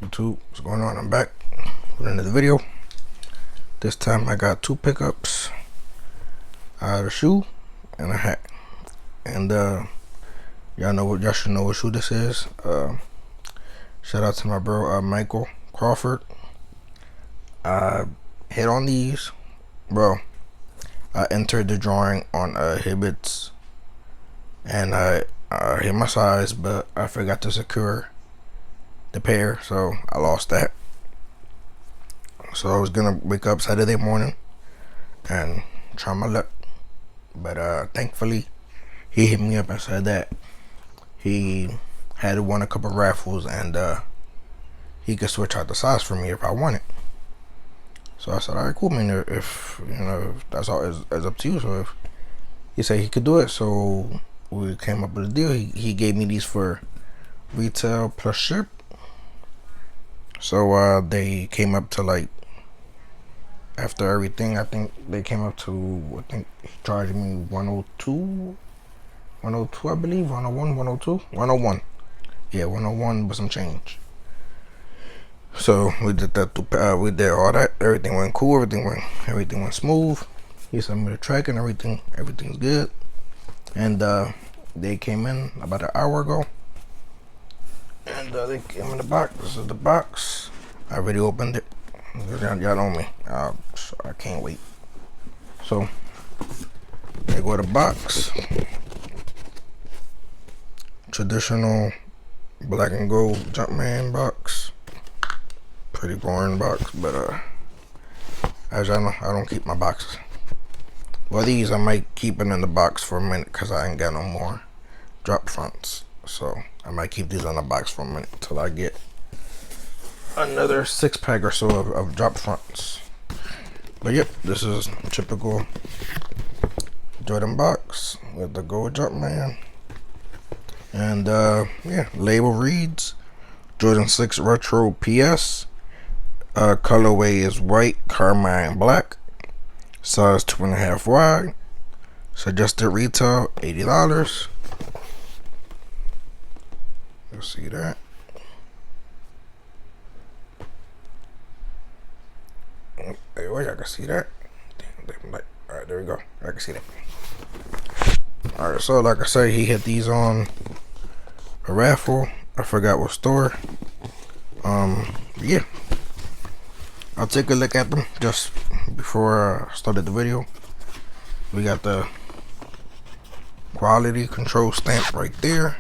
YouTube, what's going on? I'm back with another video. This time I got two pickups, a shoe and a hat. And y'all should know what shoe this is. Shout out to my bro Michael Crawford. I hit on these, bro. I entered the drawing on Hibbits, and I hit my size, but I forgot to secure the pair, so I lost that. So I was gonna wake up Saturday morning and try my luck, but thankfully he hit me up and said that he had won a couple raffles and he could switch out the size for me if I want it. So I said, all right, cool, man. If you know, if that's all is up to you. So if he said he could do it, so we came up with a deal. He gave me these for retail plus ship. So they came up to, like, after everything, I think they came up to, I think he charged me 102, I believe, 101, 102, 101. Yeah, 101 with some change. So we did that. We did all that. Everything went cool. Everything went smooth. He sent me the track and everything's good. And they came in about an hour ago. And they came in the box. This is the box. I already opened it. Y'all know me. So I can't wait. So there go the box. Traditional black and gold Jumpman box. Pretty boring box, but as y'all know, I don't keep my boxes. Well, these I might keep it in the box for a minute because I ain't got no more drop fronts. So I might keep these in the box for a minute until I get another 6-pack or so of drop fronts. But yep, this is typical Jordan box with the gold Jumpman. And yeah, label reads Jordan 6 Retro PS. Colorway is white, carmine black. Size 2.5 wide. Suggested retail $80. You'll see that. There we go. I can see that. Damn, all right, there we go. I can see that. All right, so like I say, he hit these on a raffle. I forgot what store. Yeah. I'll take a look at them just before I started the video. We got the quality control stamp right there.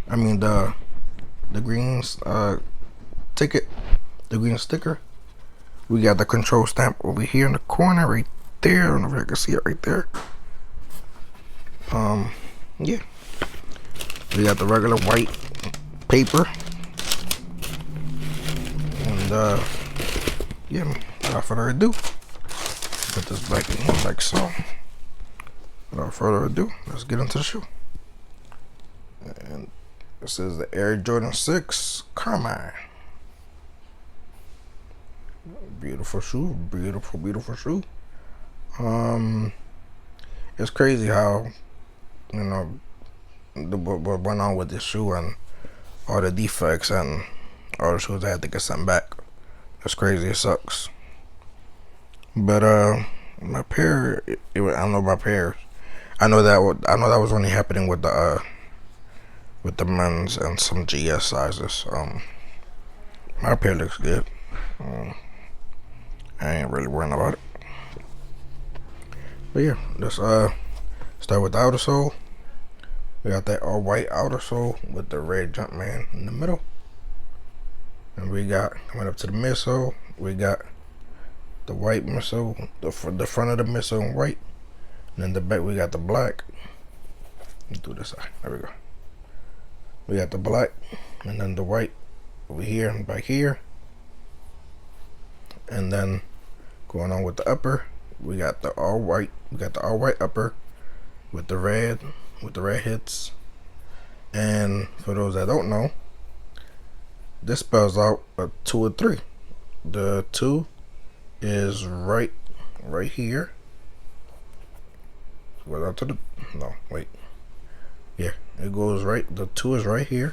I mean the green ticket, the green sticker. We got the control stamp over here in the corner right there. I don't know if you can see it right there. Yeah. We got the regular white paper. And yeah, without further ado, put this back in here like so. Without further ado, let's get into the shoe. And this is the Air Jordan 6 Carmine. Beautiful shoe, beautiful shoe. It's crazy how, you know, what went on with this shoe and all the defects and all the shoes I had to get sent back. It's crazy. It sucks. But my pair, I don't know about pairs. I know that was only happening with the men's and some GS sizes. My pair looks good. I ain't really worrying about it. But yeah, let's start with the outer sole. We got that all white outer sole with the red Jumpman in the middle. And we got, coming up to the midsole, we got the white midsole, the front of the midsole in white. And then the back we got the black. Let's do this side. There we go. We got the black and then the white over here and back here. And then going on with the upper, we got the all white. We got the all white upper with the red hits. And for those that don't know, this spells out a 2 or 3. The 2 is right here. Well, to the, no, wait. Yeah, it goes right. The 2 is right here.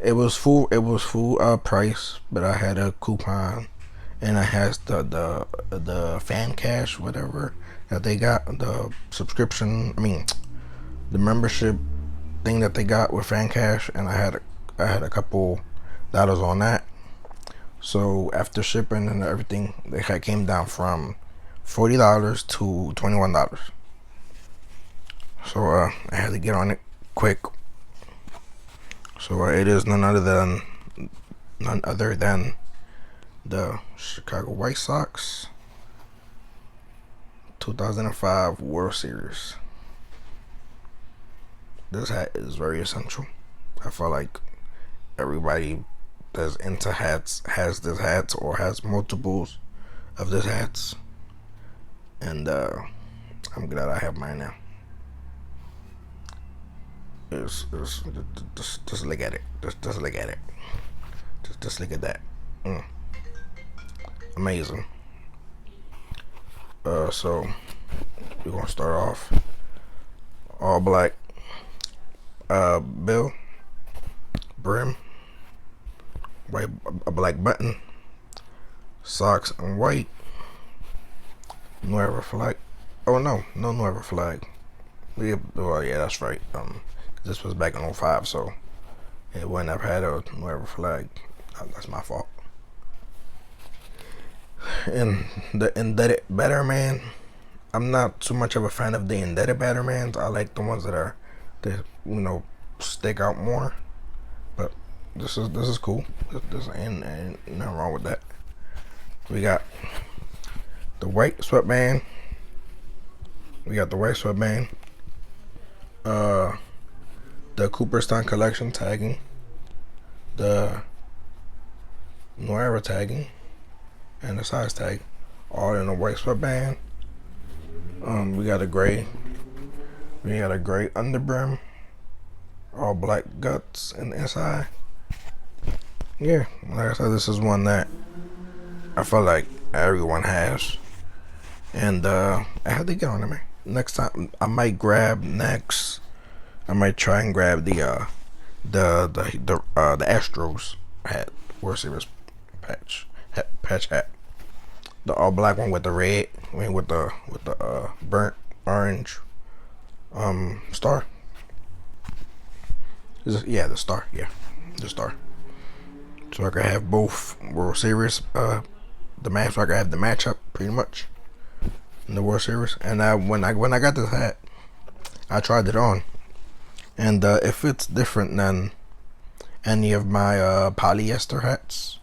It was full. It was full price, but I had a coupon, and I had the fan cash, whatever that they got, the subscription. I mean, the membership thing that they got with fan cash, and I had a couple dollars on that. So after shipping and everything, they came down from $40 to $21. So I had to get on it quick. So it is none other than the Chicago White Sox 2005 World Series. This hat is very essential. I feel like everybody that's into hats has this hat or has multiples of this hats, and I'm glad I have mine now. Just look at it. Just look at it. Just look at that. Amazing. So we're gonna start off all black. Bill, brim, white, a black button, socks and white. Nueva flag. Oh no Nueva flag. Well, yeah, that's right. This was back in 05, so it wouldn't have had a Nueva flag. That's my fault. And the indebted Batterman, I'm not too much of a fan of the indebted Battermans. I like the ones that stick out more. But this is cool. This ain't nothing wrong with that. We got the white sweatband. The Cooperstown collection tagging, the Nueva tagging, and the size tag, all in a white sweatband. We got a gray underbrim, all black guts in the inside. Yeah, like I said, this is one that I feel like everyone has, and I had to get on it, man. Next time I might try and grab the Astros hat, World Series patch hat, the all black one with the red, with the burnt orange star. The star, the star. So I could have both World Series, so I could have the matchup pretty much in the World Series. And when I got this hat, I tried it on. And it fits different than any of my polyester hats.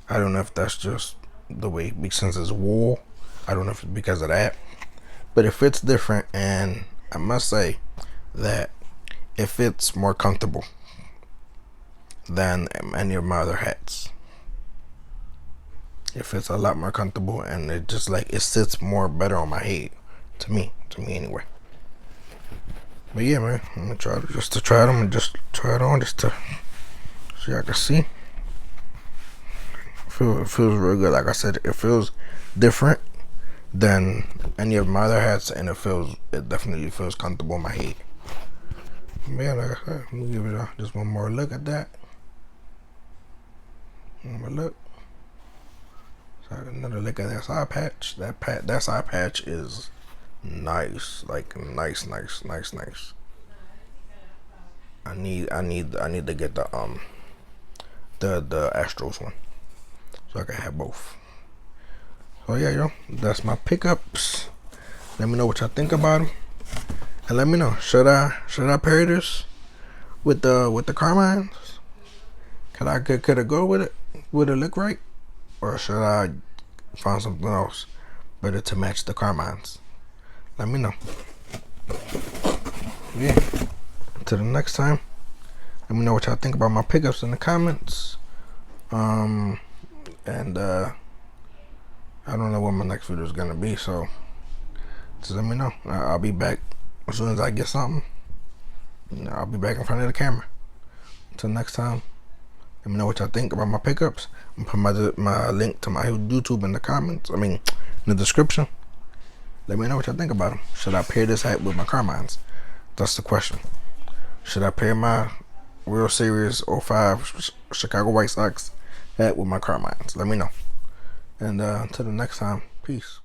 I don't know if that's just the way, since it's wool. I don't know if it's because of that. But it fits different, and I must say that it fits more comfortable than any of my other hats. It fits a lot more comfortable, and it just it sits more better on my head. To me anyway. But yeah, man, I'm gonna try it just to try it. I'm gonna just try it on just to so y'all can see. It feels real good. Like I said, it feels different than any of my other hats, and it definitely feels comfortable in my head. But yeah, like I said, let me give it just one more look at that. One more look. So another look at that side patch. That side patch is nice, nice. I need to get the Astros one, so I can have both. So yeah, yo, that's my pickups. Let me know what y'all think about them, and let me know, should I pair this with the Carmines? Could I go with it? Would it look right, or should I find something else better to match the Carmines? Let me know. Yeah. Until the next time, let me know what y'all think about my pickups in the comments. And I don't know what my next video is gonna be, so just let me know. I'll be back as soon as I get something. I'll be back in front of the camera. Until next time, let me know what y'all think about my pickups. I'm put my link to my YouTube in the comments. In the description. Let me know what y'all think about them. Should I pair this hat with my Carmines? That's the question. Should I pair my World Series '05 Chicago White Sox hat with my Carmines. Let me know. And until the next time, peace.